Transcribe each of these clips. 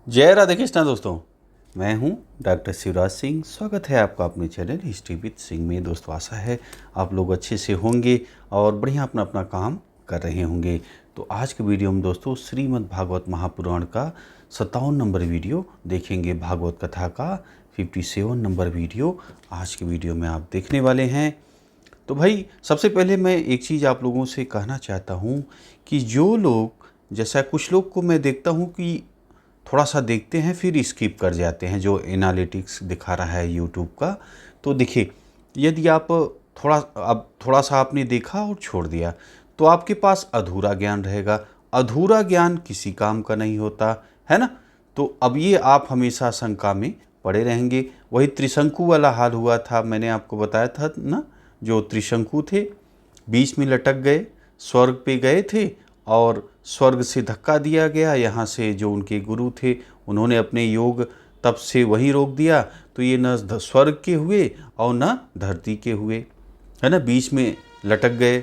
जय राधे कृष्णा दोस्तों। मैं हूं डॉक्टर शिवराज सिंह। स्वागत है आपका अपने चैनल हिस्ट्री विद सिंह में। दोस्तों आशा है आप लोग अच्छे से होंगे और बढ़िया अपना अपना काम कर रहे होंगे। तो आज के वीडियो में दोस्तों श्रीमद् भागवत महापुराण का 57 नंबर वीडियो देखेंगे। भागवत कथा का 57 नंबर वीडियो आज के वीडियो में आप देखने वाले हैं। तो भाई सबसे पहले मैं एक चीज़ आप लोगों से कहना चाहता हूँ कि जो लोग, जैसा कुछ लोग को मैं देखता हूँ कि थोड़ा सा देखते हैं फिर स्किप कर जाते हैं, जो एनालिटिक्स दिखा रहा है यूट्यूब का। तो देखिए, यदि आप थोड़ा सा आपने देखा और छोड़ दिया तो आपके पास अधूरा ज्ञान रहेगा। अधूरा ज्ञान किसी काम का नहीं होता है ना। तो अब ये आप हमेशा शंका में पड़े रहेंगे। वही त्रिशंकु वाला हाल हुआ था, मैंने आपको बताया था ना। जो त्रिशंकु थे बीच में लटक गए, स्वर्ग पे गए थे और स्वर्ग से धक्का दिया गया। यहाँ से जो उनके गुरु थे उन्होंने अपने योग तप से वहीं रोक दिया। तो ये न स्वर्ग के हुए और न धरती के हुए, है ना, बीच में लटक गए।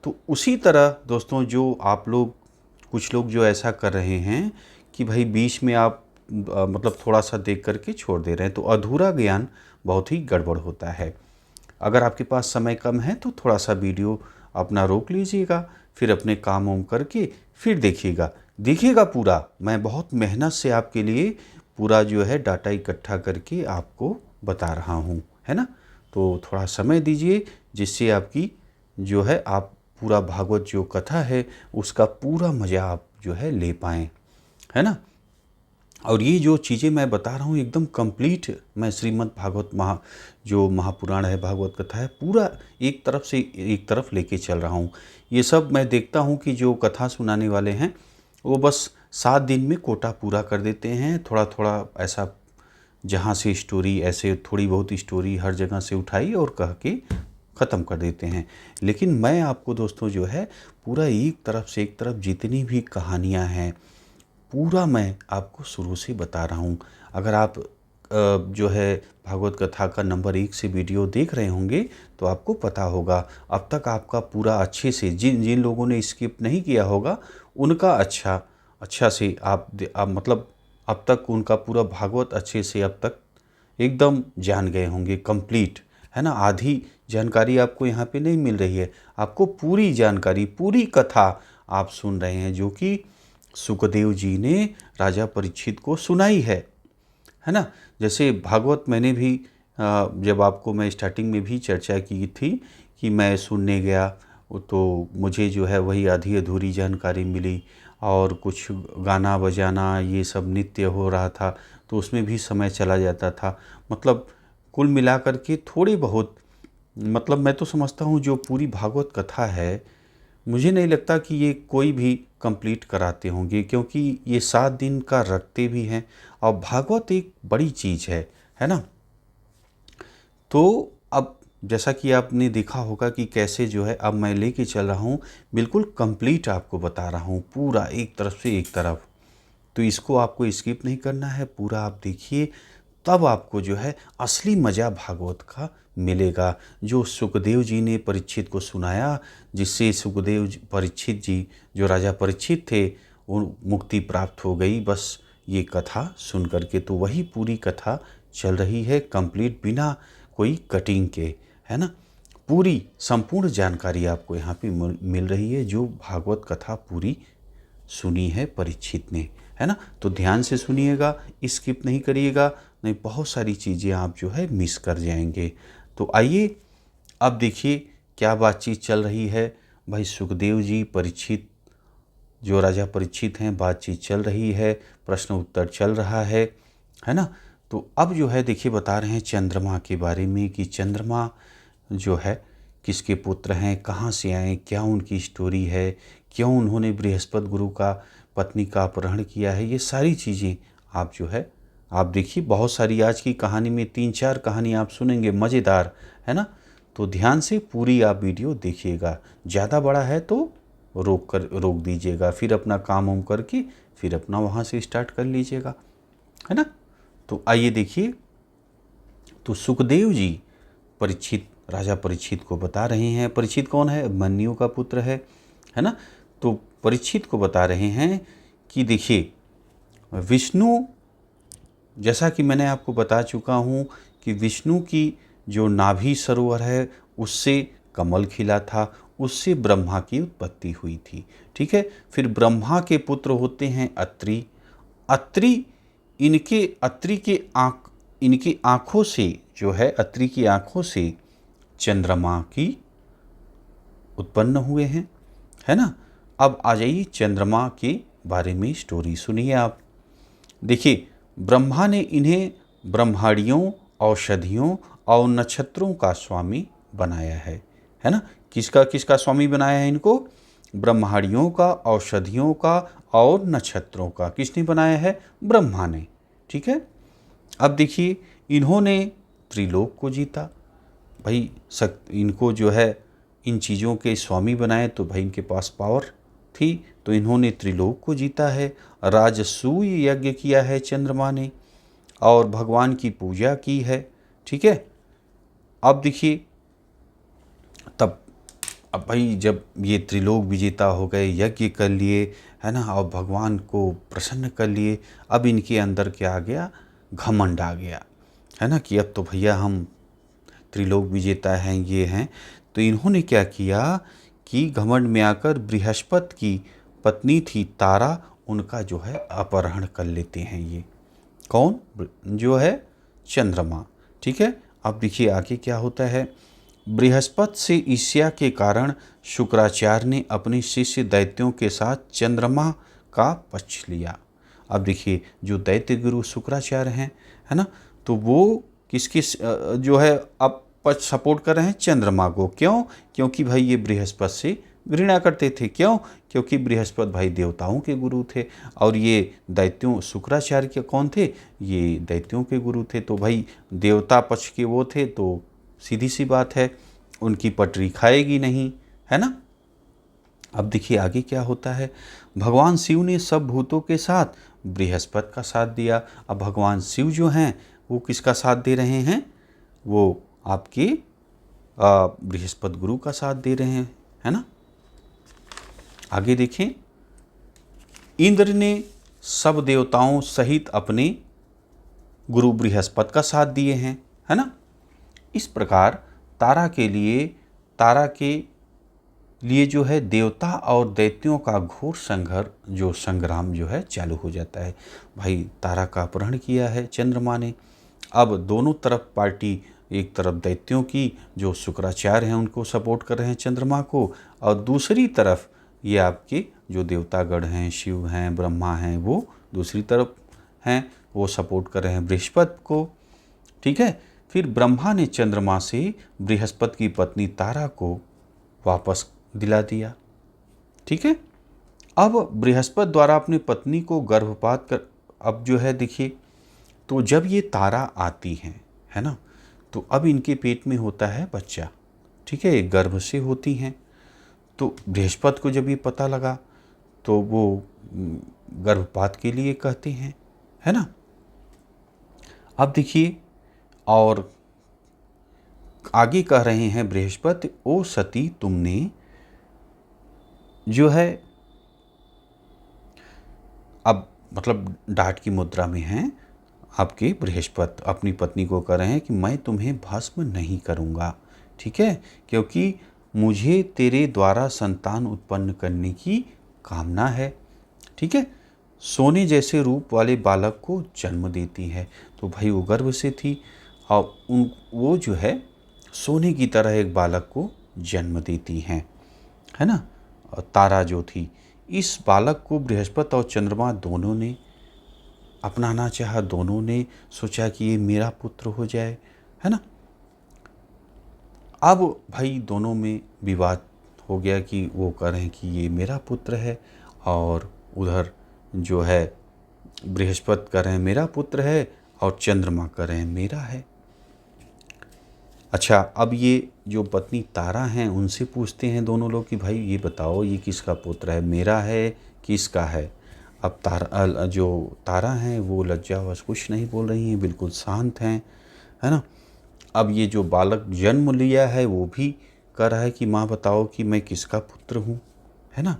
तो उसी तरह दोस्तों जो आप लोग, कुछ लोग जो ऐसा कर रहे हैं कि भाई बीच में आप मतलब थोड़ा सा देख करके छोड़ दे रहे हैं, तो अधूरा ज्ञान बहुत ही गड़बड़ होता है। अगर आपके पास समय कम है तो थोड़ा सा वीडियो अपना रोक लीजिएगा, फिर अपने काम वाम करके फिर देखिएगा पूरा। मैं बहुत मेहनत से आपके लिए पूरा जो है डाटा इकट्ठा करके आपको बता रहा हूँ, है ना। तो थोड़ा समय दीजिए जिससे आपकी जो है आप पूरा भागवत जो कथा है उसका पूरा मज़ा आप जो है ले पाएँ, है ना। और ये जो चीज़ें मैं बता रहा हूँ एकदम कंप्लीट, मैं श्रीमद् भागवत जो महापुराण है, भागवत कथा है, पूरा एक तरफ से एक तरफ लेके चल रहा हूँ। ये सब मैं देखता हूँ कि जो कथा सुनाने वाले हैं वो बस 7 दिन में कोटा पूरा कर देते हैं। थोड़ा थोड़ा ऐसा जहाँ से स्टोरी, ऐसे थोड़ी बहुत स्टोरी हर जगह से उठाई और कह के ख़त्म कर देते हैं। लेकिन मैं आपको दोस्तों जो है पूरा एक तरफ से एक तरफ जितनी भी कहानियाँ हैं पूरा मैं आपको शुरू से बता रहा हूँ। अगर आप जो है भागवत कथा का नंबर 1 से वीडियो देख रहे होंगे तो आपको पता होगा। अब तक आपका पूरा अच्छे से, जिन जिन लोगों ने स्किप नहीं किया होगा उनका अच्छा से आप मतलब अब तक उनका पूरा भागवत अच्छे से अब तक एकदम जान गए होंगे कंप्लीट, है ना। आधी जानकारी आपको यहाँ पे नहीं मिल रही है, आपको पूरी जानकारी, पूरी कथा आप सुन रहे हैं जो कि सुखदेव जी ने राजा परीक्षित को सुनाई है ना। जैसे भागवत मैंने भी जब आपको मैं स्टार्टिंग में भी चर्चा की थी कि मैं सुनने गया तो मुझे जो है वही आधी अधूरी जानकारी मिली और कुछ गाना बजाना ये सब नृत्य हो रहा था तो उसमें भी समय चला जाता था। मतलब कुल मिलाकर के थोड़ी बहुत, मतलब मैं तो समझता हूँ जो पूरी भागवत कथा है मुझे नहीं लगता कि ये कोई भी कंप्लीट कराते होंगे, क्योंकि ये 7 दिन का रखते भी हैं और भागवत एक बड़ी चीज़ है ना। तो अब जैसा कि आपने देखा होगा कि कैसे जो है अब मैं लेके चल रहा हूँ, बिल्कुल कंप्लीट आपको बता रहा हूँ पूरा एक तरफ से एक तरफ। तो इसको आपको स्किप नहीं करना है, पूरा आप देखिए, तब आपको जो है असली मज़ा भागवत का मिलेगा। जो सुखदेव जी ने परीक्षित को सुनाया, जिससे परीक्षित जी जो राजा परीक्षित थे वो मुक्ति प्राप्त हो गई बस ये कथा सुन करके। तो वही पूरी कथा चल रही है कंप्लीट, बिना कोई कटिंग के, है ना। पूरी संपूर्ण जानकारी आपको यहाँ पे मिल रही है जो भागवत कथा पूरी सुनी है परीक्षित ने, है ना। तो ध्यान से सुनिएगा, स्किप नहीं करिएगा, नहीं बहुत सारी चीज़ें आप जो है मिस कर जाएंगे। तो आइए अब देखिए क्या बातचीत चल रही है। भाई सुखदेव जी परीक्षित, जो राजा परीक्षित हैं, बातचीत चल रही है, प्रश्न उत्तर चल रहा है ना। तो अब जो है देखिए बता रहे हैं चंद्रमा के बारे में कि चंद्रमा जो है किसके पुत्र हैं, कहाँ से आए, क्या उनकी स्टोरी है, क्यों उन्होंने बृहस्पति गुरु का पत्नी का अपहरण किया है। ये सारी चीज़ें आप जो है आप देखिए। बहुत सारी आज की कहानी में 3-4 कहानी आप सुनेंगे मज़ेदार, है ना। तो ध्यान से पूरी आप वीडियो देखिएगा। ज़्यादा बड़ा है तो रोक दीजिएगा, फिर अपना काम वाम करके फिर अपना वहाँ से स्टार्ट कर लीजिएगा, है ना। तो आइए देखिए। तो सुखदेव जी परीक्षित, राजा परीक्षित को बता रहे हैं, परीक्षित कौन है, मन्यु का पुत्र है ना। तो परीक्षित को बता रहे हैं कि देखिए विष्णु जैसा कि मैंने आपको बता चुका हूँ कि विष्णु की जो नाभि सरोवर है उससे कमल खिला था, उससे ब्रह्मा की उत्पत्ति हुई थी। ठीक है, फिर ब्रह्मा के पुत्र होते हैं अत्रि। अत्रि इनकी आँखों से जो है, अत्रि की आँखों से चंद्रमा की उत्पन्न हुए हैं, है ना। अब आ जाइए चंद्रमा के बारे में स्टोरी सुनिए आप। देखिए, ब्रह्मा ने इन्हें ब्रह्मांडियों, औषधियों और नक्षत्रों का स्वामी बनाया है ना। किसका किसका स्वामी बनाया है इनको? ब्रह्मांडियों का, औषधियों का और नक्षत्रों का। किसने बनाया है? ब्रह्मा ने। ठीक है, अब देखिए, इन्होंने त्रिलोक को जीता। भाई इनको जो है इन चीज़ों के स्वामी बनाए, तो भाई इनके पास पावर थी, तो इन्होंने त्रिलोक को जीता है। राजसूय यज्ञ किया है चंद्रमा ने, और भगवान की पूजा की है। ठीक है, अब देखिए, तब अब भाई जब ये त्रिलोक विजेता हो गए, यज्ञ कर लिए, है ना, और भगवान को प्रसन्न कर लिए, अब इनके अंदर क्या आ गया? घमंड आ गया, है ना, कि अब तो भैया हम त्रिलोक विजेता हैं, ये हैं। तो इन्होंने क्या किया कि घमंड में आकर बृहस्पति की पत्नी थी तारा, उनका जो है अपहरण कर लेते हैं ये। कौन? जो है चंद्रमा। ठीक है, अब देखिए आगे क्या होता है। बृहस्पति से ईर्ष्या के कारण शुक्राचार्य ने अपने शिष्य दैत्यों के साथ चंद्रमा का पक्ष लिया। अब देखिए, जो दैत्य गुरु शुक्राचार्य हैं, है ना, तो वो किसके जो है अब पक्ष सपोर्ट कर रहे हैं? चंद्रमा को। क्यों? क्योंकि भाई ये बृहस्पति से घृणा करते थे। क्यों? क्योंकि बृहस्पति भाई देवताओं के गुरु थे, और ये दैत्यों, शुक्राचार्य के कौन थे? ये दैत्यों के गुरु थे। तो भाई देवता पक्ष के वो थे, तो सीधी सी बात है, उनकी पटरी खाएगी नहीं, है ना। अब देखिए आगे क्या होता है। भगवान शिव ने सब भूतों के साथ बृहस्पति का साथ दिया। अब भगवान शिव जो हैं वो किसका साथ दे रहे हैं? वो आपके बृहस्पति गुरु का साथ दे रहे हैं, है ना। आगे देखें, इंद्र ने सब देवताओं सहित अपने गुरु बृहस्पति का साथ दिए हैं, है ना। इस प्रकार तारा के लिए जो है देवता और दैत्यों का घोर संग्राम जो है चालू हो जाता है। भाई तारा का अपहरण किया है चंद्रमा ने। अब दोनों तरफ पार्टी, एक तरफ दैत्यों की जो शुक्राचार्य हैं उनको सपोर्ट कर रहे हैं चंद्रमा को, और दूसरी तरफ ये आपके जो देवतागण हैं, शिव हैं, ब्रह्मा हैं, वो दूसरी तरफ हैं, वो सपोर्ट कर रहे हैं बृहस्पति को। ठीक है, फिर ब्रह्मा ने चंद्रमा से बृहस्पति की पत्नी तारा को वापस दिला दिया। ठीक है, अब बृहस्पति द्वारा अपनी पत्नी को गर्भपात कर, अब जो है देखिए, तो जब ये तारा आती हैं, है ना, तो अब इनके पेट में होता है बच्चा। ठीक है, गर्भ से होती हैं। तो बृहस्पति को जब ये पता लगा, तो वो गर्भपात के लिए कहते हैं, है ना। अब देखिए, और आगे कह रहे हैं बृहस्पति, ओ सती, तुमने जो है, अब मतलब डांट की मुद्रा में हैं आपके बृहस्पति, अपनी पत्नी को कह रहे हैं कि मैं तुम्हें भस्म नहीं करूँगा। ठीक है, क्योंकि मुझे तेरे द्वारा संतान उत्पन्न करने की कामना है। ठीक है, सोने जैसे रूप वाले बालक को जन्म देती है। तो भाई वो गर्भ से थी, और वो जो है सोने की तरह एक बालक को जन्म देती हैं, है ना। और तारा जो थी, इस बालक को बृहस्पति और चंद्रमा दोनों ने अपनाना चाहा, दोनों ने सोचा कि ये मेरा पुत्र हो जाए, है ना। अब भाई दोनों में विवाद हो गया कि वो कह रहे हैं कि ये मेरा पुत्र है, और उधर जो है बृहस्पति कह रहे हैं मेरा पुत्र है, और चंद्रमा कह रहे हैं मेरा है। अच्छा, अब ये जो पत्नी तारा हैं उनसे पूछते हैं दोनों लोग कि भाई ये बताओ, ये किसका पुत्र है, मेरा है किसका है। अब जो तारा हैं वो लज्जावश कुछ नहीं बोल रही हैं, बिल्कुल शांत हैं, है ना। अब ये जो बालक जन्म लिया है वो भी कह रहा है कि माँ बताओ कि मैं किसका पुत्र हूँ, है ना।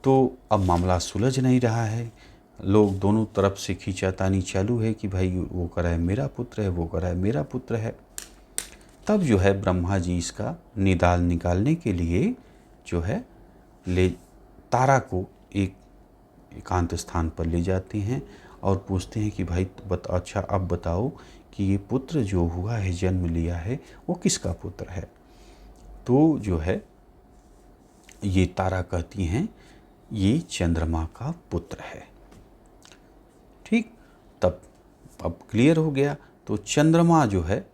तो अब मामला सुलझ नहीं रहा है। लोग दोनों तरफ से खींचातानी चालू है कि भाई वो कह रहा है मेरा पुत्र है, वो कह रहा है मेरा पुत्र है। तब जो है ब्रह्मा जी इसका निदान निकालने के लिए जो है ले तारा को एक एकांत स्थान पर ले जाते हैं और पूछते हैं कि भाई अच्छा अब बताओ कि ये पुत्र जो हुआ है, जन्म लिया है, वो किसका पुत्र है। तो जो है ये तारा कहती हैं ये चंद्रमा का पुत्र है। ठीक, तब अब क्लियर हो गया। तो चंद्रमा जो है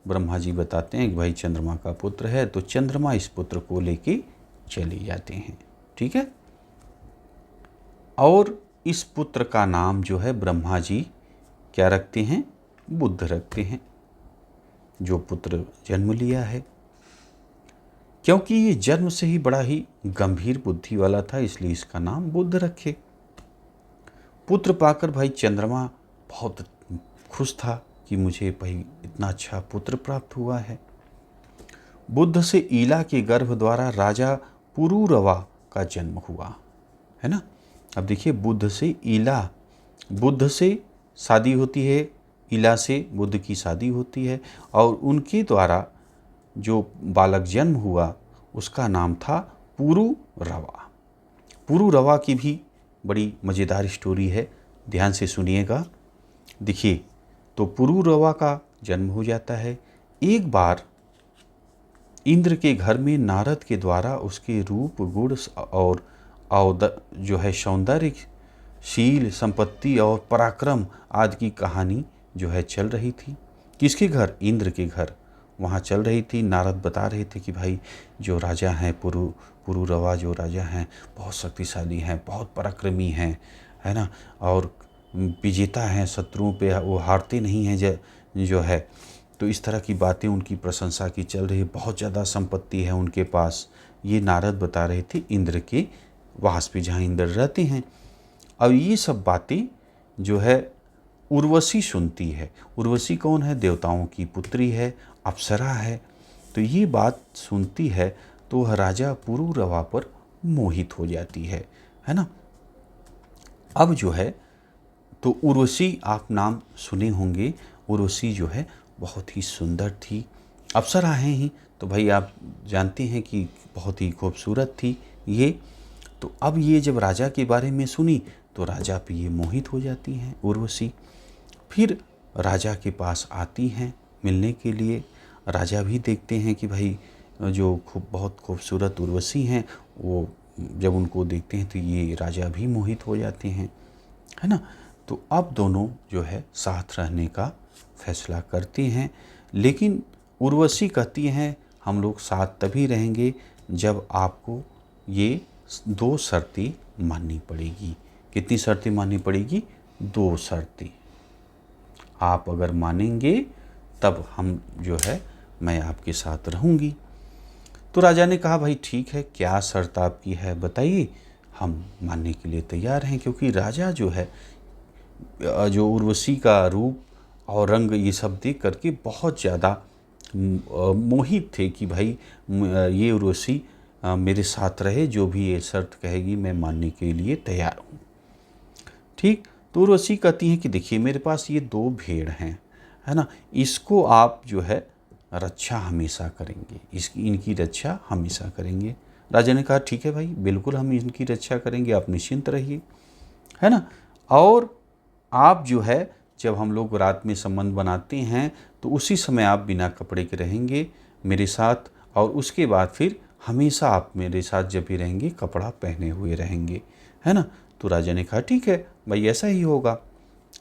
ब्रह्मा जी बताते हैं कि भाई चंद्रमा का पुत्र है, तो चंद्रमा इस पुत्र को लेके चले जाते हैं। ठीक है, और इस पुत्र का नाम जो है ब्रह्मा जी क्या रखते हैं, बुध रखते हैं, जो पुत्र जन्म लिया है। क्योंकि ये जन्म से ही बड़ा ही गंभीर बुद्धि वाला था, इसलिए इसका नाम बुध रखे। पुत्र पाकर भाई चंद्रमा बहुत खुश था कि मुझे भाई इतना अच्छा पुत्र प्राप्त हुआ है। बुध से ईला के गर्भ द्वारा राजा पुरूरवा का जन्म हुआ, है ना। अब देखिए बुध से ईला, बुध से शादी होती है, ईला से बुध की शादी होती है, और उनके द्वारा जो बालक जन्म हुआ उसका नाम था पुरूरवा। पुरूरवा की भी बड़ी मज़ेदार स्टोरी है, ध्यान से सुनिएगा। देखिए, तो पुरूरवा का जन्म हो जाता है। एक बार इंद्र के घर में नारद के द्वारा उसके रूप, गुण और जो है सौंदर्य, शील, संपत्ति और पराक्रम आदि की कहानी जो है चल रही थी। किसके घर? इंद्र के घर वहाँ चल रही थी। नारद बता रहे थे कि भाई जो राजा हैं पुरूरवा जो राजा हैं बहुत शक्तिशाली हैं, बहुत पराक्रमी हैं, है ना, और विजेता हैं, शत्रुओं पे वो हारते नहीं हैं जो है। तो इस तरह की बातें उनकी प्रशंसा की चल रही है, बहुत ज़्यादा संपत्ति है उनके पास। ये नारद बता रहे थे इंद्र के वास पे, जहाँ इंद्र रहते हैं। अब ये सब बातें जो है उर्वशी सुनती है। उर्वशी कौन है? देवताओं की पुत्री है, अप्सरा है। तो ये बात सुनती है तो वह राजा पुरूरवा पर मोहित हो जाती है ना। अब जो है तो उर्वशी, आप नाम सुने होंगे, उर्वशी जो है बहुत ही सुंदर थी, अप्सरा हैं ही, तो भाई आप जानते हैं कि बहुत ही खूबसूरत थी ये। तो अब ये जब राजा के बारे में सुनी तो राजा पे ये मोहित हो जाती हैं उर्वशी। फिर राजा के पास आती हैं मिलने के लिए। राजा भी देखते हैं कि भाई जो बहुत खूबसूरत उर्वशी हैं, वो जब उनको देखते हैं तो ये राजा भी मोहित हो जाते हैं, है ना। तो अब दोनों जो है साथ रहने का फैसला करते हैं। लेकिन उर्वशी कहती हैं हम लोग साथ तभी रहेंगे जब आपको ये 2 शर्तें माननी पड़ेगी। कितनी शर्तें माननी पड़ेगी? 2 शर्तें। आप अगर मानेंगे तब हम जो है मैं आपके साथ रहूँगी। तो राजा ने कहा भाई ठीक है, क्या शर्त आपकी है बताइए, हम मानने के लिए तैयार हैं। क्योंकि राजा जो है जो उर्वशी का रूप और रंग ये सब देख करके बहुत ज़्यादा मोहित थे कि भाई ये उर्वशी मेरे साथ रहे, जो भी ये शर्त कहेगी मैं मानने के लिए तैयार हूँ। ठीक, तो उर्वशी कहती हैं कि देखिए मेरे पास ये 2 भेड़ हैं, है ना, इसको आप जो है रक्षा हमेशा करेंगे, इनकी रक्षा हमेशा करेंगे। राजा ने कहा ठीक है भाई, बिल्कुल हम इनकी रक्षा करेंगे, आप निश्चिंत रहिए, है ना। और आप जो है जब हम लोग रात में संबंध बनाते हैं तो उसी समय आप बिना कपड़े के रहेंगे मेरे साथ, और उसके बाद फिर हमेशा आप मेरे साथ जब भी रहेंगे कपड़ा पहने हुए रहेंगे, है ना। तो राजा ने कहा ठीक है भाई, ऐसा ही होगा,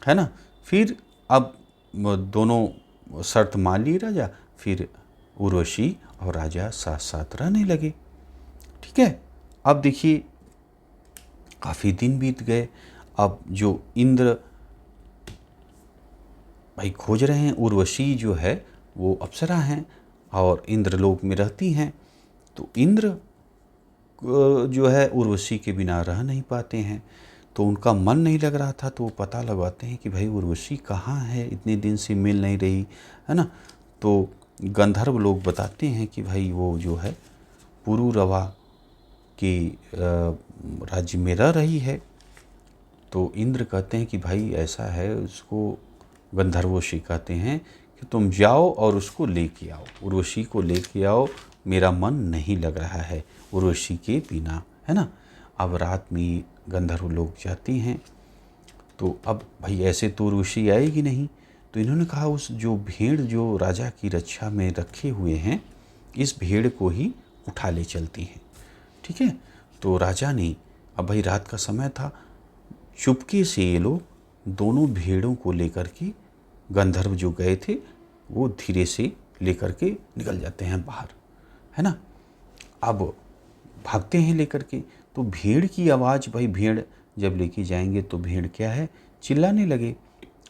है ना। फिर अब दोनों शर्त मान ली राजा। फिर उर्वशी और राजा साथ साथ रहने लगे। ठीक है, अब देखिए काफ़ी दिन बीत गए। अब जो इंद्र भाई खोज रहे हैं, उर्वशी जो है वो अप्सरा हैं और इंद्रलोक में रहती हैं। तो इंद्र जो है उर्वशी के बिना रह नहीं पाते हैं, तो उनका मन नहीं लग रहा था। तो वो पता लगाते हैं कि भाई उर्वशी कहाँ है, इतने दिन से मिल नहीं रही, है ना। तो गंधर्व लोग बताते हैं कि भाई वो जो है पुरूरवा के राज्य में रह रही है। तो इंद्र कहते हैं कि भाई ऐसा है, उसको गंधर्वोशी कहते हैं कि तुम जाओ और उसको लेके आओ, उर्वशी को लेके आओ, मेरा मन नहीं लग रहा है उर्वशी के बिना, है ना। अब रात में गंधर्व लोग जाती हैं, तो अब भाई ऐसे तो उर्वशी आएगी नहीं, तो इन्होंने कहा उस जो भेड़ जो राजा की रक्षा में रखे हुए हैं, इस भेड़ को ही उठा ले चलती हैं। ठीक है, तो राजा ने, अब भाई रात का समय था, चुपके से ये लोग दोनों भेड़ों को लेकर के, गंधर्व जो गए थे वो धीरे से लेकर के निकल जाते हैं बाहर, है ना। अब भागते हैं लेकर के, तो भेड़ की आवाज़, भाई भेड़ जब लेके जाएंगे तो भेड़ क्या है, चिल्लाने लगे,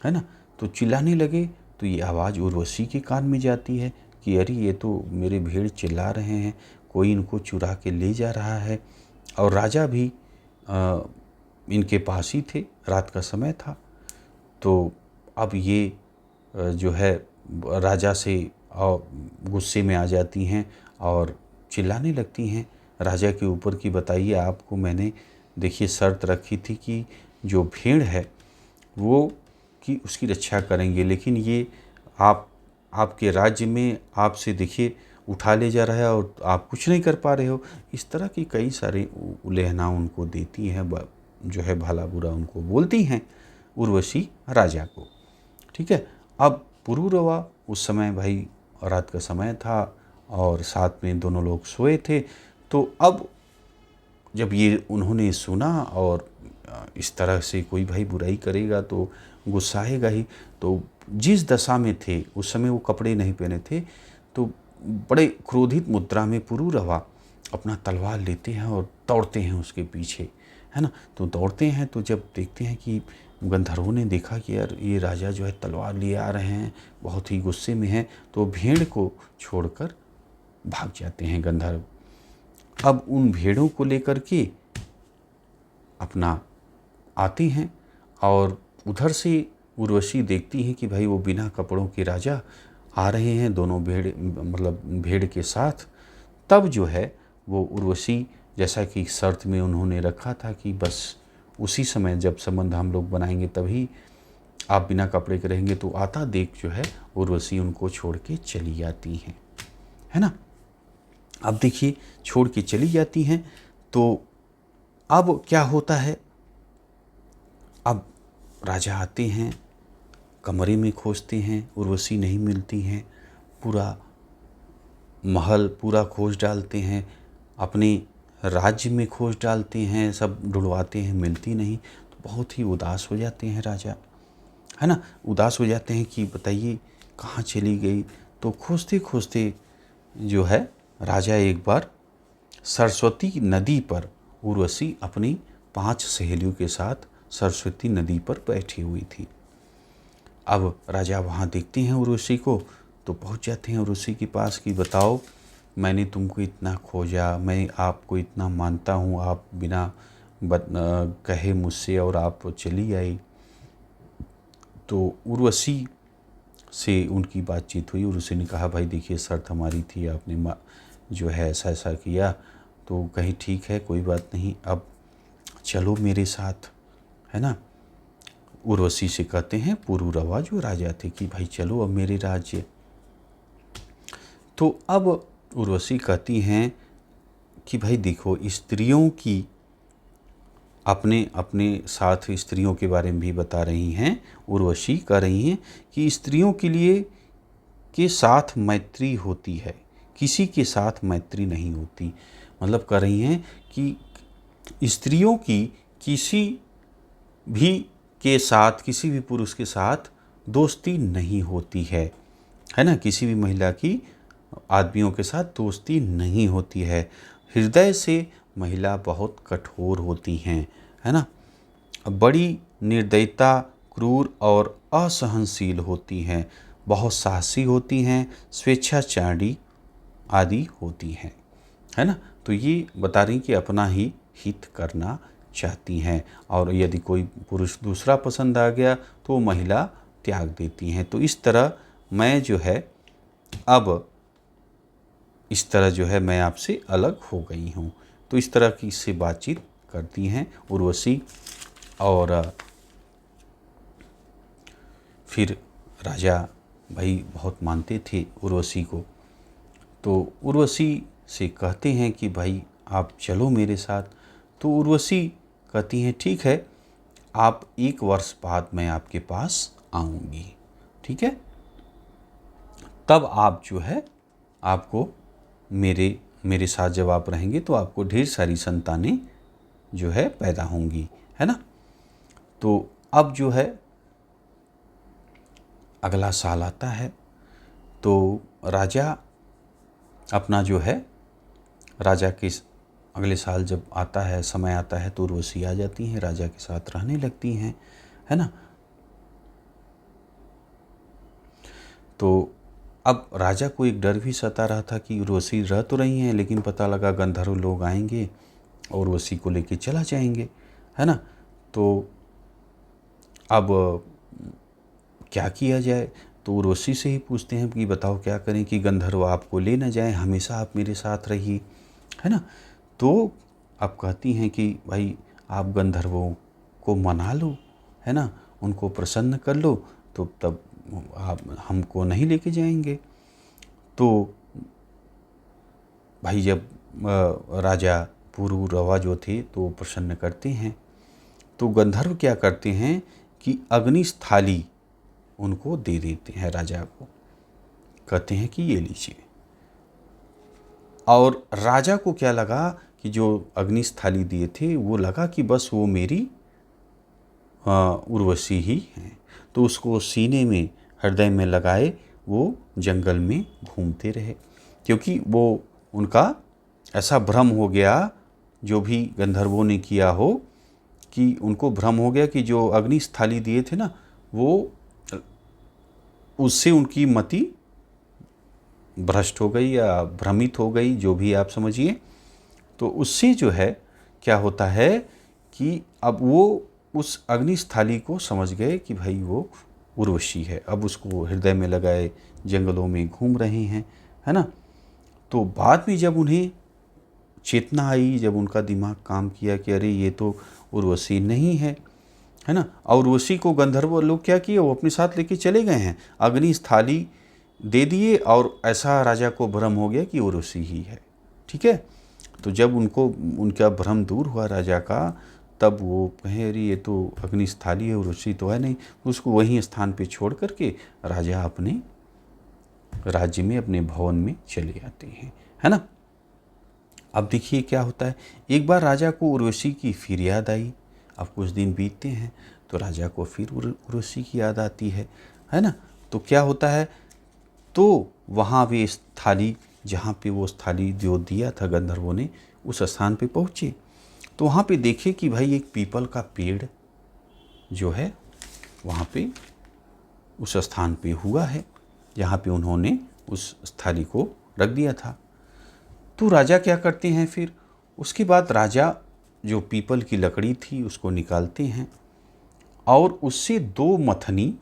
है ना। तो चिल्लाने लगे तो ये आवाज़ उर्वशी के कान में जाती है कि अरे ये तो मेरे भेड़ चिल्ला रहे हैं, कोई इनको चुरा के ले जा रहा है। और राजा भी इनके पास ही थे, रात का समय था। तो अब ये जो है राजा से गुस्से में आ जाती हैं और चिल्लाने लगती हैं राजा के ऊपर कि बताइए, आपको मैंने देखिए शर्त रखी थी कि जो भेड़ है वो कि उसकी रक्षा करेंगे, लेकिन ये आपके राज्य में आपसे देखिए उठा ले जा रहा है और आप कुछ नहीं कर पा रहे हो। इस तरह की कई सारे उलेहना उनको देती हैं, जो है भला बुरा उनको बोलती हैं उर्वशी राजा को। ठीक है, अब पुरूरवा उस समय भाई रात का समय था और साथ में दोनों लोग सोए थे। तो अब जब ये उन्होंने सुना, और इस तरह से कोई भाई बुराई करेगा तो गुस्साएगा ही, तो जिस दशा में थे उस समय वो कपड़े नहीं पहने थे, तो बड़े क्रोधित मुद्रा में पुरूरवा अपना तलवार लेते हैं और दौड़ते हैं उसके पीछे, है ना। तो दौड़ते हैं, तो जब देखते हैं कि गंधर्वों ने देखा कि यार ये राजा जो है तलवार लिए आ रहे हैं, बहुत ही गुस्से में हैं, तो भेड़ को छोड़कर भाग जाते हैं गंधर्व। अब उन भेड़ों को लेकर के अपना आते हैं और उधर से उर्वशी देखती हैं कि भाई वो बिना कपड़ों के राजा आ रहे हैं, दोनों भेड़ के साथ। तब जो है वो उर्वशी, जैसा कि शर्त में उन्होंने रखा था कि बस उसी समय जब संबंध हम लोग बनाएंगे तभी आप बिना कपड़े के रहेंगे, तो आता देख जो है उर्वशी उनको छोड़ के चली जाती हैं, है ना। अब देखिए छोड़ के चली जाती हैं, तो अब क्या होता है, अब राजा आते हैं, कमरे में खोजते हैं, उर्वशी नहीं मिलती हैं, पूरा महल पूरा खोज डालते हैं, अपने राज्य में खोज डालते हैं, सब ढूंढवाते हैं, मिलती नहीं। तो बहुत ही उदास हो जाते हैं राजा, है ना। उदास हो जाते हैं कि बताइए कहाँ चली गई। तो खोजते खोजते जो है राजा एक बार सरस्वती नदी पर, उर्वशी अपनी 5 सहेलियों के साथ सरस्वती नदी पर बैठी हुई थी। अब राजा वहाँ देखते हैं उर्वशी को, तो पहुँच जाते हैं उर्वशी के पास कि बताओ, मैंने तुमको इतना खोजा, मैं आपको इतना मानता हूँ, आप बिना कहे मुझसे और आप चली आई। तो उर्वशी से उनकी बातचीत हुई। उर्वशी ने कहा भाई देखिए शर्त हमारी थी, आपने जो है ऐसा ऐसा किया, तो कहीं ठीक है कोई बात नहीं, अब चलो मेरे साथ, है ना। उर्वशी से कहते हैं पुरूरवा जो राजा थे कि भाई चलो अब मेरे राज्य। तो अब उर्वशी कहती हैं कि भाई देखो, स्त्रियों की अपने अपने साथ स्त्रियों के बारे में भी बता रही हैं। उर्वशी कह रही हैं कि स्त्रियों के लिए के साथ मैत्री होती है, किसी के साथ मैत्री नहीं होती। मतलब कह रही हैं कि स्त्रियों की किसी भी के साथ, किसी भी पुरुष के साथ दोस्ती नहीं होती है ना। किसी भी महिला की आदमियों के साथ दोस्ती नहीं होती है। हृदय से महिला बहुत कठोर होती हैं, है ना। बड़ी निर्दयता, क्रूर और असहनशील होती हैं, बहुत साहसी होती हैं, स्वेच्छाचारी आदि होती हैं, है ना। तो ये बता रही कि अपना ही हित करना चाहती हैं, और यदि कोई पुरुष दूसरा पसंद आ गया तो वो महिला त्याग देती हैं। तो इस तरह मैं जो है अब इस तरह जो है मैं आपसे अलग हो गई हूँ। तो इस तरह की इससे बातचीत करती हैं उर्वशी। और फिर राजा भाई बहुत मानते थे उर्वशी को, तो उर्वशी से कहते हैं कि भाई आप चलो मेरे साथ। तो उर्वशी कहती हैं ठीक है, आप 1 वर्ष बाद मैं आपके पास आऊँगी, ठीक है, तब आप जो है आपको मेरे साथ जब आप रहेंगे तो आपको ढेर सारी संतानें जो है पैदा होंगी, है ना। तो अब जो है अगला साल आता है, तो राजा अपना जो है राजा के अगले साल जब आता है, समय आता है, तो उर्वशी आ जाती हैं, राजा के साथ रहने लगती हैं, है ना। तो अब राजा को एक डर भी सता रहा था कि उर्वशी रह तो रही हैं, लेकिन पता लगा गंधर्व लोग आएंगे और उर्वशी को लेके चला जाएंगे, है ना। तो अब क्या किया जाए, तो उर्वशी से ही पूछते हैं कि बताओ क्या करें कि गंधर्व आपको ले न जाएं, हमेशा आप मेरे साथ रहिए, है ना। तो आप कहती हैं कि भाई आप गंधर्वों को मना लो, है ना, उनको प्रसन्न कर लो, तो तब आप हमको नहीं लेके जाएंगे। तो भाई जब राजा पुरूरवा जो थे तो प्रसन्न करते हैं, तो गंधर्व क्या करते हैं कि अग्निस्थाली उनको दे देते हैं राजा को, कहते हैं कि ये लीजिए। और राजा को क्या लगा कि जो अग्निस्थाली दिए थे वो लगा कि बस वो मेरी उर्वशी ही हैं, तो उसको सीने में हृदय में लगाए वो जंगल में घूमते रहे, क्योंकि वो उनका ऐसा भ्रम हो गया, जो भी गंधर्वों ने किया हो, कि उनको भ्रम हो गया कि जो अग्निस्थाली दिए थे ना, वो उससे उनकी मति भ्रष्ट हो गई या भ्रमित हो गई, जो भी आप समझिए। तो उससे जो है क्या होता है कि अब वो उस अग्निस्थाली को समझ गए कि भाई वो उर्वशी है, अब उसको हृदय में लगाए जंगलों में घूम रहे हैं, है ना। तो बाद में जब उन्हें चेतना आई, जब उनका दिमाग काम किया कि अरे ये तो उर्वशी नहीं है, है ना, और उर्वशी को गंधर्व लोग क्या किए, वो अपने साथ लेके चले गए हैं, अग्निस्थाली दे दिए, और ऐसा राजा को भ्रम हो गया कि उर्वशी ही है, ठीक है। तो जब उनको उनका भ्रम दूर हुआ राजा का, तब वो कहे अरे ये तो अग्निस्थाली है, उर्वशी तो है नहीं, उसको वहीं स्थान पे छोड़ करके राजा अपने राज्य में, अपने भवन में चले आते हैं, है ना। अब देखिए क्या होता है, एक बार राजा को उर्वशी की फिर याद आई। अब कुछ दिन बीतते हैं तो राजा को फिर उर्वशी की याद आती है ना। तो क्या होता है, तो वहाँ वे स्थाली, जहाँ पे वो स्थाली जो दिया था गंधर्वों ने, उस स्थान पे पहुँचे, तो वहाँ पे देखे कि भाई एक पीपल का पेड़ जो है वहाँ पे उस स्थान पे हुआ है जहाँ पे उन्होंने उस स्थाली को रख दिया था। तो राजा क्या करते हैं, फिर उसके बाद राजा जो पीपल की लकड़ी थी उसको निकालते हैं, और उससे 2 मथनी,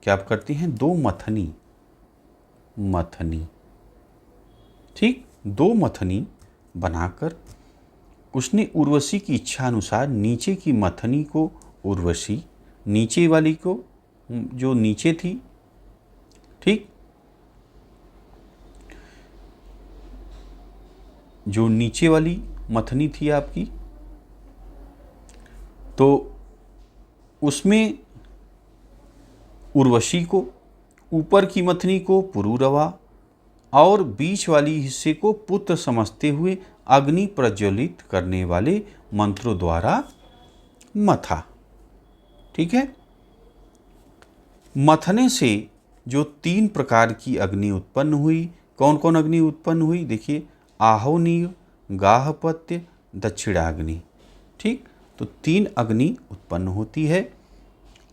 क्या आप करते हैं, 2 मथनी, ठीक, 2 मथनी बनाकर उसने उर्वशी की इच्छा अनुसार नीचे की मथनी को उर्वशी, नीचे वाली को जो नीचे थी, ठीक, जो नीचे वाली मथनी थी आपकी, तो उसमें उर्वशी को, ऊपर की मथनी को पुरूरवा, और बीच वाली हिस्से को पुत्र समझते हुए अग्नि प्रज्वलित करने वाले मंत्रों द्वारा मथा, ठीक है। मथने से जो 3 प्रकार की अग्नि उत्पन्न हुई, कौन कौन अग्नि उत्पन्न हुई, देखिए, आहोनीय, गाहपत्य, दक्षिणाग्नि, ठीक। तो 3 अग्नि उत्पन्न होती है,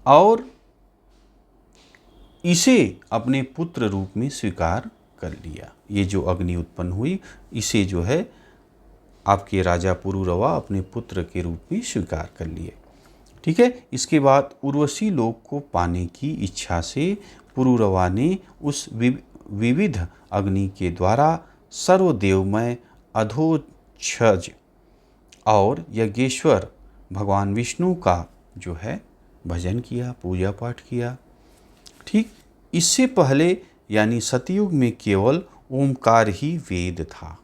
और इसे अपने पुत्र रूप में स्वीकार कर लिया। ये जो अग्नि उत्पन्न हुई, इसे जो है आपके राजा पुरूरवा अपने पुत्र के रूप में स्वीकार कर लिए, ठीक है। इसके बाद उर्वशी लोक को पाने की इच्छा से पुरूरवा ने उस विविध अग्नि के द्वारा सर्वदेवमय अधोक्षज और यज्ञेश्वर भगवान विष्णु का जो है भजन किया, पूजा पाठ किया। ठीक, इससे पहले यानी सतयुग में केवल ओमकार ही वेद था।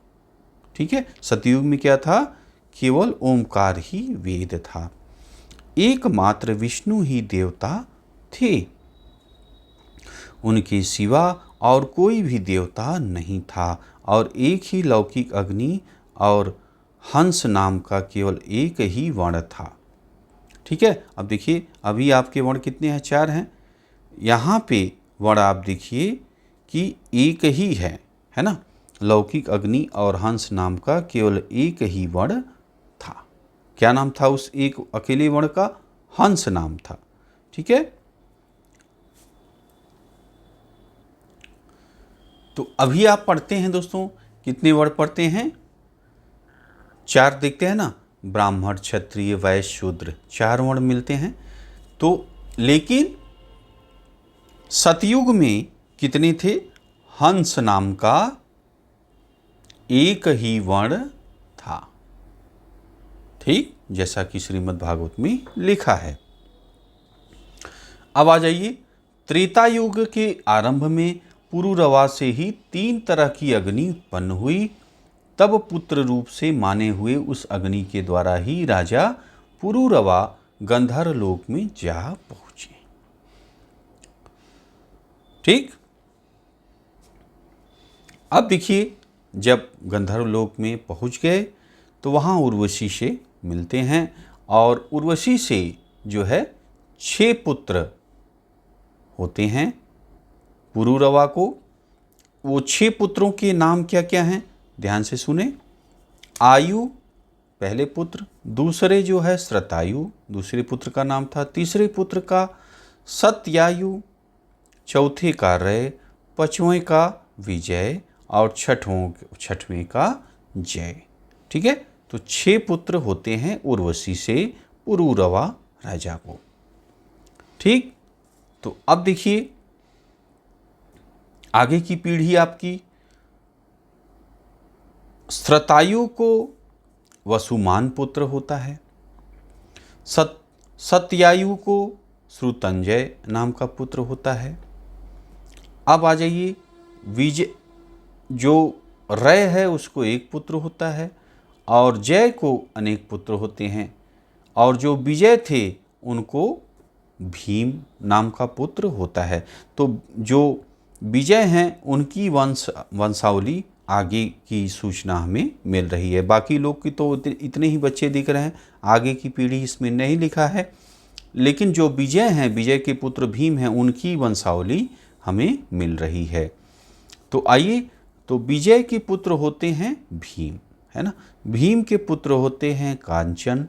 ठीक है, सतयुग में क्या था? केवल ओमकार ही वेद था। एकमात्र विष्णु ही देवता थे, उनके सिवा और कोई भी देवता नहीं था, और एक ही लौकिक अग्नि और हंस नाम का केवल एक ही वर्ण था। ठीक है, अब देखिए अभी आपके वर्ण कितने हैं? 4 हैं। यहाँ पे वर्ण आप देखिए कि एक ही है ना? लौकिक अग्नि और हंस नाम का केवल एक ही वर्ण था। क्या नाम था उस एक अकेले वर्ण का? हंस नाम था। ठीक है, तो अभी आप पढ़ते हैं दोस्तों, कितने वर्ण पढ़ते हैं? 4 देखते हैं ना, ब्राह्मण, क्षत्रिय, वैश्य, शूद्र, 4 वर्ण मिलते हैं। तो लेकिन सतयुग में कितने थे? हंस नाम का एक ही वर्ण था। ठीक, जैसा कि श्रीमद् भागवत में लिखा है। अब आ जाइए, त्रेता युग के आरंभ में पुरुरवा से ही 3 तरह की अग्नि उत्पन्न हुई। तब पुत्र रूप से माने हुए उस अग्नि के द्वारा ही राजा पुरुरवा गंधर्व लोक में जा पहुंचे। ठीक, अब देखिए जब गंधर्व लोक में पहुंच गए तो वहाँ उर्वशी से मिलते हैं, और उर्वशी से जो है 6 पुत्र होते हैं पुरुरवा को। वो 6 पुत्रों के नाम क्या क्या हैं? ध्यान से सुने। आयु पहले पुत्र, दूसरे जो है श्रतायु, दूसरे पुत्र का नाम था, तीसरे पुत्र का सत्यायु, चौथे का रय, पांचवें का विजय, और छठवें का जय। ठीक है, तो 6 पुत्र होते हैं उर्वशी से पुरुरवा राजा को। ठीक, तो अब देखिए आगे की पीढ़ी आपकी, श्रतायु को वसुमान पुत्र होता है, सत्यायु को श्रुतंजय नाम का पुत्र होता है। अब आ जाइए, विजय जो रय है उसको एक पुत्र होता है, और जय को अनेक पुत्र होते हैं, और जो विजय थे उनको भीम नाम का पुत्र होता है। तो जो विजय हैं उनकी वंशावली आगे की सूचना हमें मिल रही है। बाकी लोग की तो इतने ही बच्चे दिख रहे हैं, आगे की पीढ़ी इसमें नहीं लिखा है, लेकिन जो विजय हैं, विजय के पुत्र भीम हैं, उनकी वंशावली हमें मिल रही है। तो आइए, तो विजय के पुत्र होते हैं भीम, है ना? भीम के पुत्र होते हैं कांचन,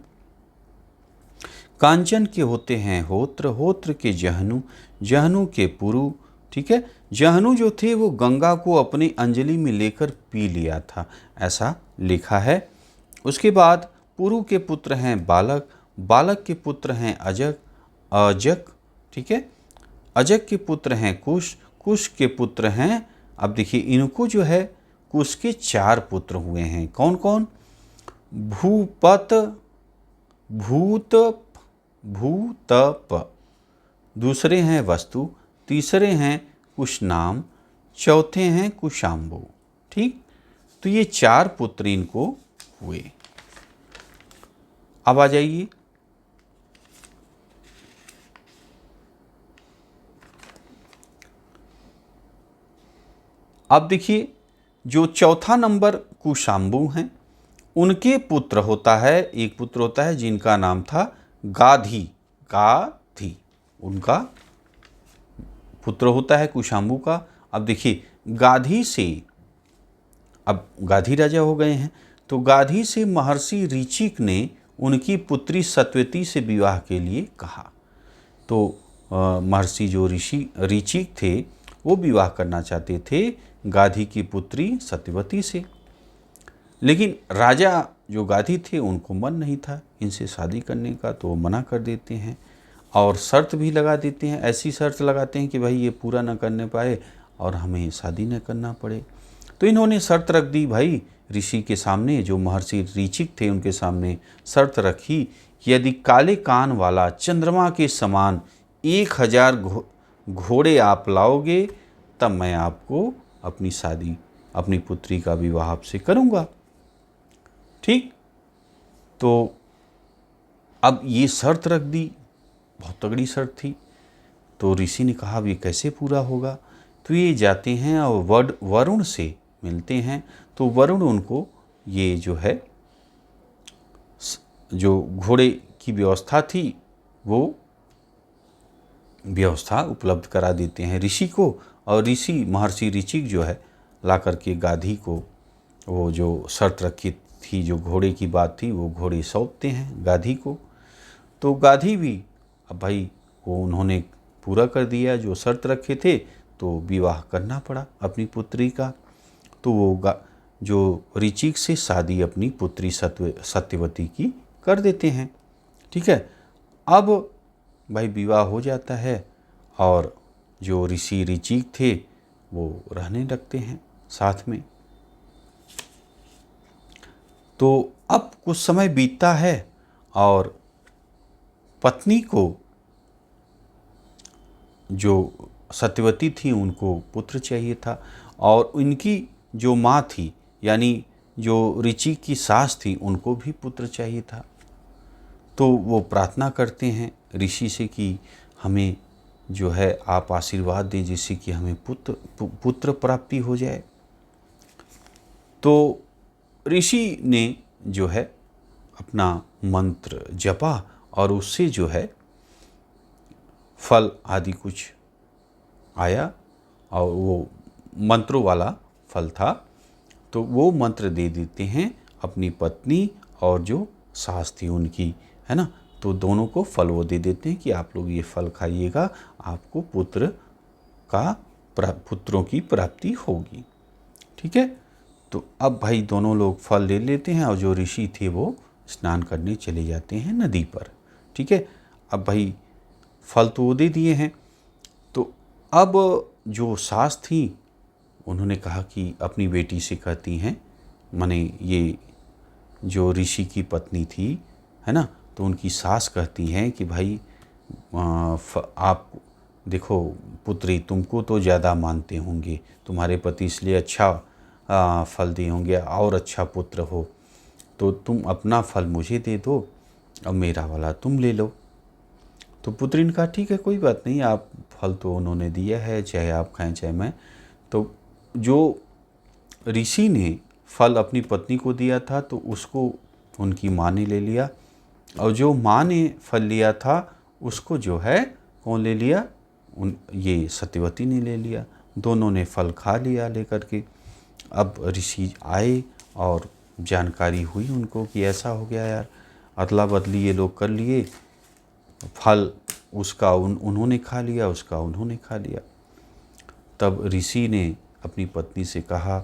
कांचन के होते हैं होत्र, होत्र के जहनु, जहनु के पुरु। ठीक है, जहनु जो थे वो गंगा को अपनी अंजलि में लेकर पी लिया था, ऐसा लिखा है। उसके बाद पुरु के पुत्र हैं बालक, बालक के पुत्र हैं अजक। ठीक है, अजक के पुत्र हैं कुश, कुश के पुत्र हैं, अब देखिए इनको जो है कुश के 4 पुत्र हुए हैं। कौन कौन? भूपत, भूतप, दूसरे हैं वस्तु, तीसरे हैं कुशनाम, चौथे हैं कुशाम्बु। ठीक, तो ये 4 पुत्र इनको हुए। अब आ जाइए, अब देखिए जो चौथा नंबर कुशाम्बु हैं, उनके पुत्र होता है, एक पुत्र होता है जिनका नाम था गाधी, गाधी उनका पुत्र होता है कुशाम्बु का। अब देखिए गाधी से, अब गाधी राजा हो गए हैं, तो गाधी से महर्षि ऋचिक ने उनकी पुत्री सत्यवती से विवाह के लिए कहा। तो महर्षि जो ऋचिक थे वो विवाह करना चाहते थे गाधी की पुत्री सत्यवती से, लेकिन राजा जो गाधी थे उनको मन नहीं था इनसे शादी करने का, तो वो मना कर देते हैं और शर्त भी लगा देते हैं। ऐसी शर्त लगाते हैं कि भाई ये पूरा ना करने पाए और हमें शादी न करना पड़े। तो इन्होंने शर्त रख दी, भाई ऋषि के सामने, जो महर्षि ऋचिक थे उनके सामने शर्त रखी कि यदि काले कान वाला चंद्रमा के समान 1000 घोड़े आप लाओगे तब मैं आपको अपनी शादी, अपनी पुत्री का विवाह आपसे करूँगा। ठीक, तो अब ये शर्त रख दी, बहुत तगड़ी शर्त थी। तो ऋषि ने कहा अब ये कैसे पूरा होगा। तो ये जाते हैं और वरुण से मिलते हैं। तो वरुण उनको ये जो है, जो घोड़े की व्यवस्था थी वो व्यवस्था उपलब्ध करा देते हैं ऋषि को। और ऋषि महर्षि ऋचिक जो है ला करके गाधी को, वो जो शर्त रखी थी, जो घोड़े की बात थी, वो घोड़े सौंपते हैं गाधी को। तो गाधी भी अब भाई वो उन्होंने पूरा कर दिया जो शर्त रखे थे, तो विवाह करना पड़ा अपनी पुत्री का। तो वो जो ऋचिक से शादी अपनी पुत्री सत्यवती की कर देते हैं। ठीक है, अब भाई विवाह हो जाता है और जो ऋषि ऋचिक थे वो रहने लगते हैं साथ में। तो अब कुछ समय बीतता है और पत्नी को, जो सत्यवती थी, उनको पुत्र चाहिए था। और उनकी जो माँ थी, यानी जो ऋचि की सास थी, उनको भी पुत्र चाहिए था। तो वो प्रार्थना करते हैं ऋषि से कि हमें जो है आप आशीर्वाद दें जिससे कि हमें पुत्र प्राप्ति हो जाए। तो ऋषि ने जो है अपना मंत्र जपा और उससे जो है फल आदि कुछ आया और वो मंत्रों वाला फल था। तो वो मंत्र दे देते हैं अपनी पत्नी और जो सास थी उनकी, है ना। तो दोनों को फल वो दे देते हैं कि आप लोग ये फल खाइएगा, आपको पुत्रों की प्राप्ति होगी। ठीक है, तो अब भाई दोनों लोग फल ले लेते हैं और जो ऋषि थे वो स्नान करने चले जाते हैं नदी पर। ठीक है, अब भाई फल तो वो दे दिए हैं। तो अब जो सास थी उन्होंने कहा कि अपनी बेटी से कहती हैं, माने ये जो ऋषि की पत्नी थी, है ना, तो उनकी सास कहती हैं कि भाई आप देखो पुत्री, तुमको तो ज़्यादा मानते होंगे, तुम्हारे पति इसलिए अच्छा फल दिए होंगे और अच्छा पुत्र हो, तो तुम अपना फल मुझे दे दो और मेरा वाला तुम ले लो। तो पुत्री ने कहा ठीक है कोई बात नहीं, आप फल तो उन्होंने दिया है, चाहे आप खाएं चाहे मैं। तो जो ऋषि ने फल अपनी पत्नी को दिया था तो उसको उनकी माँ ने ले लिया, और जो माँ ने फल लिया था उसको जो है कौन ले लिया, ये सत्यवती ने ले लिया। दोनों ने फल खा लिया लेकर के। अब ऋषि आए और जानकारी हुई उनको कि ऐसा हो गया यार, अदला बदली ये लोग कर लिए, फल उसका उन्होंने खा लिया, उसका उन्होंने खा लिया। तब ऋषि ने अपनी पत्नी से कहा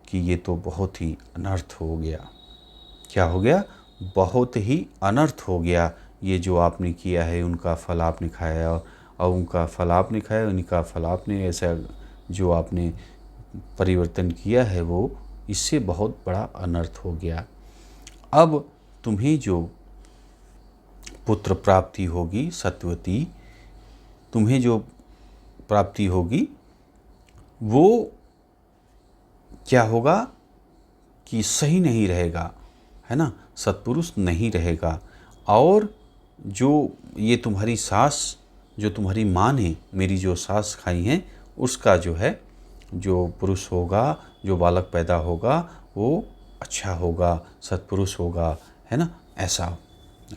कि ये तो बहुत ही अनर्थ हो गया। क्या हो गया? बहुत ही अनर्थ हो गया। ये जो आपने किया है, उनका फल आपने खाया और उनका फल आपने खाया, उनका फल आपने, ऐसा जो आपने परिवर्तन किया है वो इससे बहुत बड़ा अनर्थ हो गया। अब तुम्हें जो पुत्र प्राप्ति होगी सत्यवती, तुम्हें जो प्राप्ति होगी वो क्या होगा कि सही नहीं रहेगा, है ना, सत्पुरुष नहीं रहेगा। और जो ये तुम्हारी सास, जो तुम्हारी माँ ने मेरी जो सास खाई हैं, उसका जो है जो पुरुष होगा, जो बालक पैदा होगा वो अच्छा होगा, सत्पुरुष होगा, है ना, ऐसा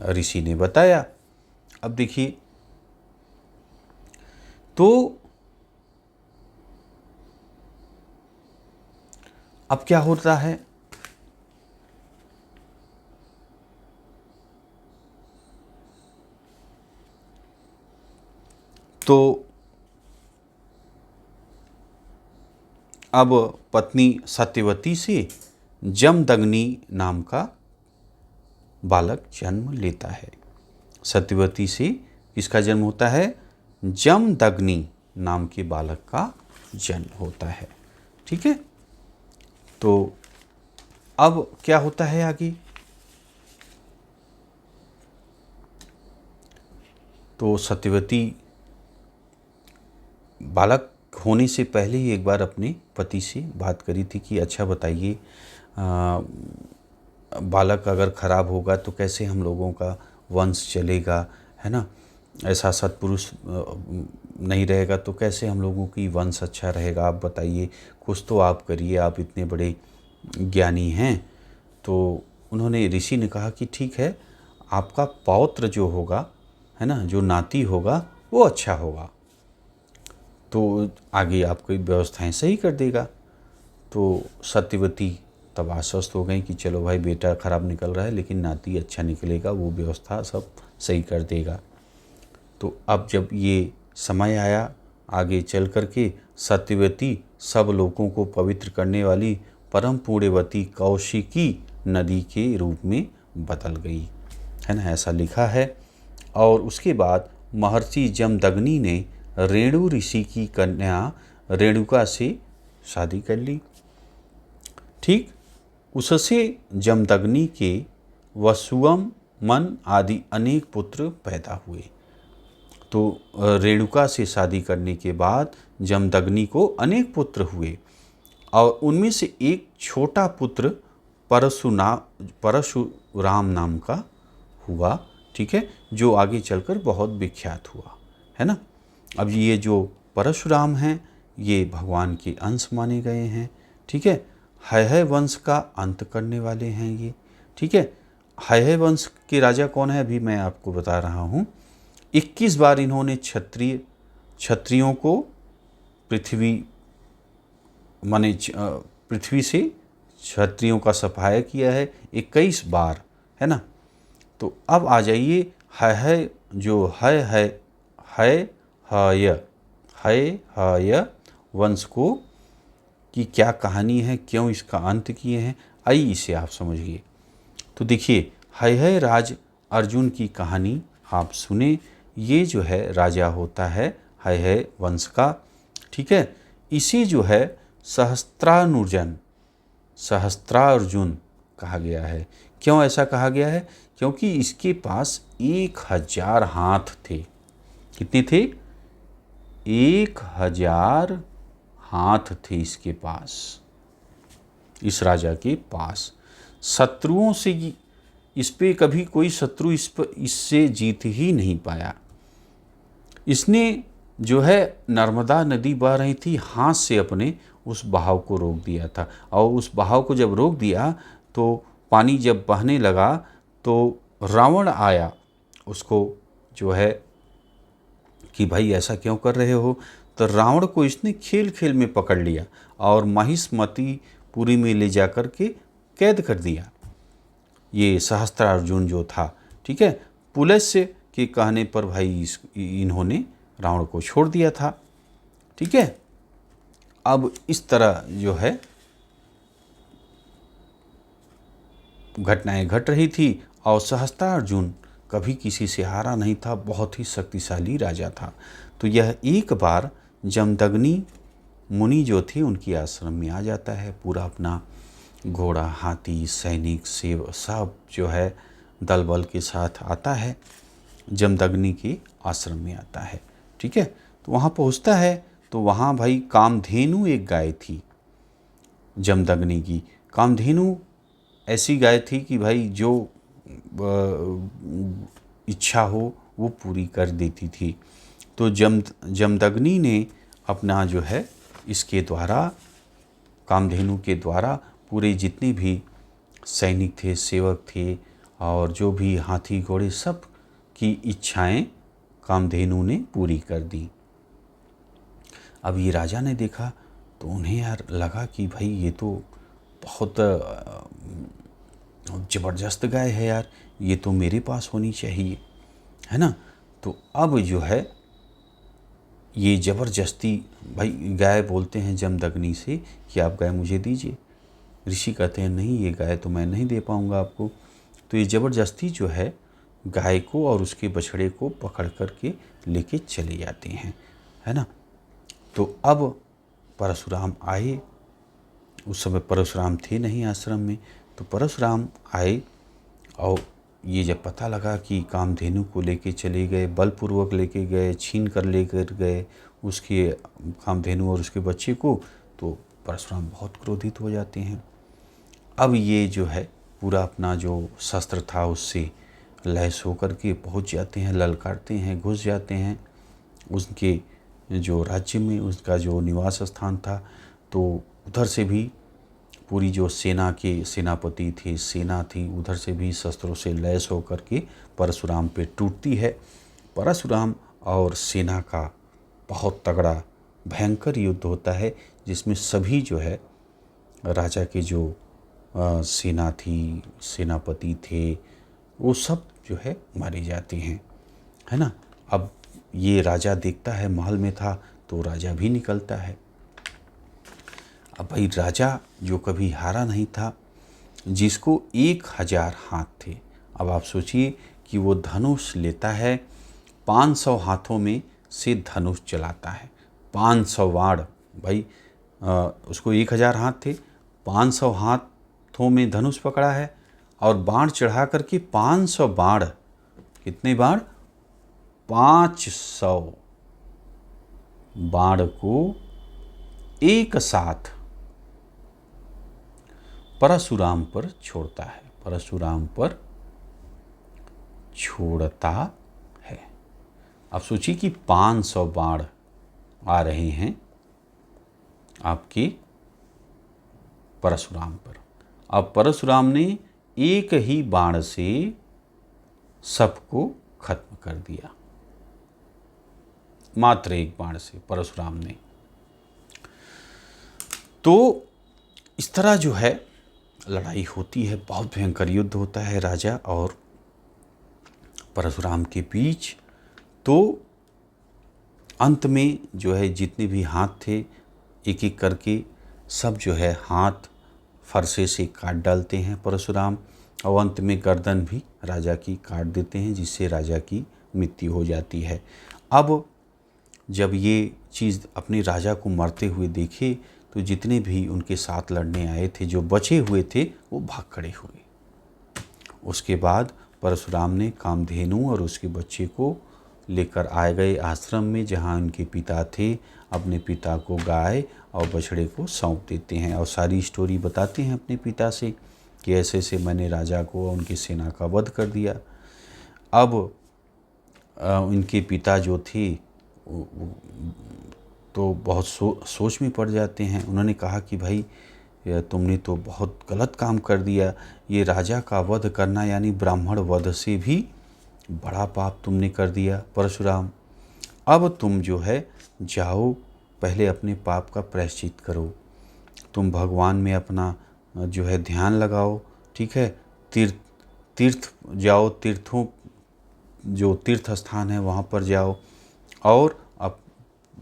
ऋषि ने बताया। अब देखिए, तो अब क्या होता है, तो अब पत्नी सत्यवती से जमदग्नि नाम का बालक जन्म लेता है। सत्यवती से किसका जन्म होता है? जमदग्नि नाम के बालक का जन्म होता है। ठीक है, तो अब क्या होता है आगे, तो सत्यवती बालक होने से पहले ही एक बार अपने पति से बात करी थी कि अच्छा बताइए, बालक अगर खराब होगा तो कैसे हम लोगों का वंश चलेगा, है ना। ऐसा सत्पुरुष नहीं रहेगा तो कैसे हम लोगों की वंश अच्छा रहेगा, आप बताइए, कुछ तो आप करिए, आप इतने बड़े ज्ञानी हैं। तो उन्होंने, ऋषि ने कहा कि ठीक है, आपका पौत्र जो होगा, है ना, जो नाती होगा वो अच्छा होगा तो आगे आपकी व्यवस्थाएं सही कर देगा। तो सत्यवती तब आश्वस्त हो गई कि चलो भाई, बेटा खराब निकल रहा है लेकिन नाती अच्छा निकलेगा, वो व्यवस्था सब सही कर देगा। तो अब जब ये समय आया आगे चल कर के, सत्यवती सब लोगों को पवित्र करने वाली परम पुण्यवती कौशिकी नदी के रूप में बदल गई, है ना, ऐसा लिखा है। और उसके बाद महर्षि जमदग्नि ने रेणु ऋषि की कन्या रेणुका से शादी कर ली। ठीक, उससे जमदग्नि के वसुअम, मन आदि अनेक पुत्र पैदा हुए। तो रेणुका से शादी करने के बाद जमदग्नि को अनेक पुत्र हुए और उनमें से एक छोटा पुत्र परशुराम नाम का हुआ, ठीक है, जो आगे चलकर बहुत विख्यात हुआ, है ना। अब ये जो परशुराम हैं ये भगवान के अंश माने गए हैं, ठीक है। है वंश का अंत करने वाले हैं ये, ठीक है। है वंश के राजा कौन है अभी मैं आपको बता रहा हूँ। 21 बार इन्होंने क्षत्रियों को पृथ्वी माने पृथ्वी से क्षत्रियों का सफाया किया है 21 बार, है ना। तो अब आ जाइए है जो है हय वंश को कि क्या कहानी है, क्यों इसका अंत किए हैं, आइए इसे आप समझिए। तो देखिए, है राज अर्जुन की कहानी आप सुने। ये जो है राजा होता है वंश का, ठीक है। इसे जो है सहस्त्रार्जुन कहा गया है। क्यों ऐसा कहा गया है? क्योंकि इसके पास 1000 हाथ थे। कितने थे? 1000 हाथ थे इसके पास, इस राजा के पास। शत्रुओं से इस पे कभी कोई शत्रु इससे जीत ही नहीं पाया। इसने जो है नर्मदा नदी बह रही थी, हाथ से अपने उस बहाव को रोक दिया था। और उस बहाव को जब रोक दिया तो पानी जब बहने लगा तो रावण आया उसको जो है कि भाई ऐसा क्यों कर रहे हो। तो रावण को इसने खेल खेल में पकड़ लिया और महिष्मतीपुरी में ले जा कर के कैद कर दिया, ये सहस्त्रार्जुन जो था, ठीक है। पुलिस के कहने पर भाई इन्होंने रावण को छोड़ दिया था, ठीक है। अब इस तरह जो है घटनाएं घट रही थी और सहस्त्रार्जुन कभी किसी से हारा नहीं था, बहुत ही शक्तिशाली राजा था। तो यह एक बार जमदग्नि मुनि जो थे उनकी आश्रम में आ जाता है, पूरा अपना घोड़ा, हाथी, सैनिक, सेव सब जो है दल बल के साथ आता है, जमदग्नि के आश्रम में आता है, ठीक है। तो वहाँ पहुँचता है तो वहाँ भाई कामधेनु एक गाय थी जमदग्नि की। कामधेनु ऐसी गाय थी कि भाई जो इच्छा हो वो पूरी कर देती थी। तो जमदग्नि ने अपना जो है इसके द्वारा, कामधेनु के द्वारा पूरे जितने भी सैनिक थे, सेवक थे और जो भी हाथी घोड़े, सब की इच्छाएं कामधेनु ने पूरी कर दी। अब ये राजा ने देखा तो उन्हें यार लगा कि भाई ये तो बहुत ज़बरदस्त गाय है यार, ये तो मेरे पास होनी चाहिए, है ना। तो अब जो है ये ज़बरदस्ती, भाई गाय बोलते हैं जमदग्नि से कि आप गाय मुझे दीजिए। ऋषि कहते हैं नहीं, ये गाय तो मैं नहीं दे पाऊँगा आपको। तो ये ज़बरदस्ती जो है गाय को और उसके बछड़े को पकड़ कर के लेके चले जाते हैं, है ना। तो अब परशुराम आए, उस समय परशुराम थे नहीं आश्रम में। तो परशुराम आए और ये जब पता लगा कि कामधेनु को लेके चले गए, बलपूर्वक लेके गए, छीन कर लेकर गए उसके कामधेनु और उसके बच्चे को, तो परशुराम बहुत क्रोधित हो जाते हैं। अब ये जो है पूरा अपना जो शस्त्र था उससे लैस होकर के पहुंच जाते हैं, ललकारते हैं, घुस जाते हैं उसके जो राज्य में, उसका जो निवास स्थान था। तो उधर से भी पूरी जो सेना के सेनापति थे, सेना थी, उधर से भी शस्त्रों से लैस होकर के परशुराम पे टूटती है। परशुराम और सेना का बहुत तगड़ा भयंकर युद्ध होता है, जिसमें सभी जो है राजा के जो सेना थी, सेनापति थे, वो सब जो है मारे जाते हैं, है ना। अब ये राजा देखता है, महल में था तो राजा भी निकलता है। अब भाई राजा जो कभी हारा नहीं था, जिसको 1000 हाथ थे। अब आप सोचिए कि वो धनुष लेता है, 500 हाथों में से धनुष चलाता है, 500 बाण। भाई उसको 1000 हाथ थे, 500 हाथों में धनुष पकड़ा है और बाण चढ़ा करके 500 बाण, कितने बाण? 500 बाण को एक साथ परशुराम पर छोड़ता है, परशुराम पर छोड़ता है। अब सोचिए कि 500 बाण आ रहे हैं आपके परशुराम पर। अब परशुराम ने एक ही बाण से सबको खत्म कर दिया, मात्र एक बाण से परशुराम ने। तो इस तरह जो है लड़ाई होती है, बहुत भयंकर युद्ध होता है राजा और परशुराम के बीच। तो अंत में जो है जितने भी हाथ थे, एक एक करके सब जो है हाथ फरसे से काट डालते हैं परशुराम, और अंत में गर्दन भी राजा की काट देते हैं, जिससे राजा की मृत्यु हो जाती है। अब जब ये चीज़ अपने राजा को मरते हुए देखे, तो जितने भी उनके साथ लड़ने आए थे, जो बचे हुए थे, वो भाग खड़े हुए। उसके बाद परशुराम ने कामधेनु और उसके बच्चे को लेकर आए गए आश्रम में, जहाँ उनके पिता थे। अपने पिता को गाय और बछड़े को सौंप देते हैं और सारी स्टोरी बताते हैं अपने पिता से कि ऐसे ऐसे मैंने राजा को और उनकी सेना का वध कर दिया। अब उनके पिता जो थे तो बहुत सोच में पड़ जाते हैं। उन्होंने कहा कि भाई तुमने तो बहुत गलत काम कर दिया, ये राजा का वध करना यानी ब्राह्मण वध से भी बड़ा पाप तुमने कर दिया परशुराम। अब तुम जो है जाओ, पहले अपने पाप का प्रायश्चित करो, तुम भगवान में अपना जो है ध्यान लगाओ, ठीक है। तीर्थ जाओ, तीर्थों जो तीर्थ स्थान है वहाँ पर जाओ और अब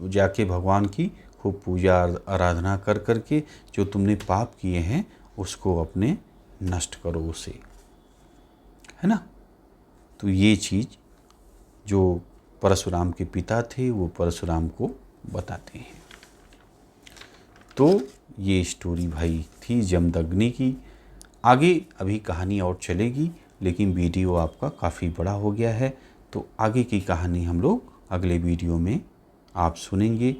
जाके भगवान की खूब पूजा आराधना कर करके जो तुमने पाप किए हैं उसको अपने नष्ट करो उसे, है ना। तो ये चीज़ जो परशुराम के पिता थे वो परशुराम को बताते हैं। तो ये स्टोरी भाई थी जमदग्नि की। आगे अभी कहानी और चलेगी, लेकिन वीडियो आपका काफ़ी बड़ा हो गया है, तो आगे की कहानी हम लोग अगले वीडियो में आप सुनेंगे।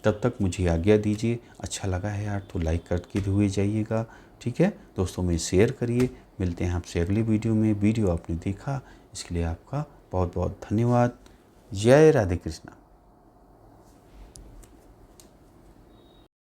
तब तक मुझे आज्ञा दीजिए। अच्छा लगा है यार तो लाइक करके हुए जाइएगा, ठीक है। दोस्तों में शेयर करिए। मिलते हैं आपसे अगले वीडियो में। वीडियो आपने देखा इसके लिए आपका बहुत बहुत धन्यवाद। जय राधे कृष्णा।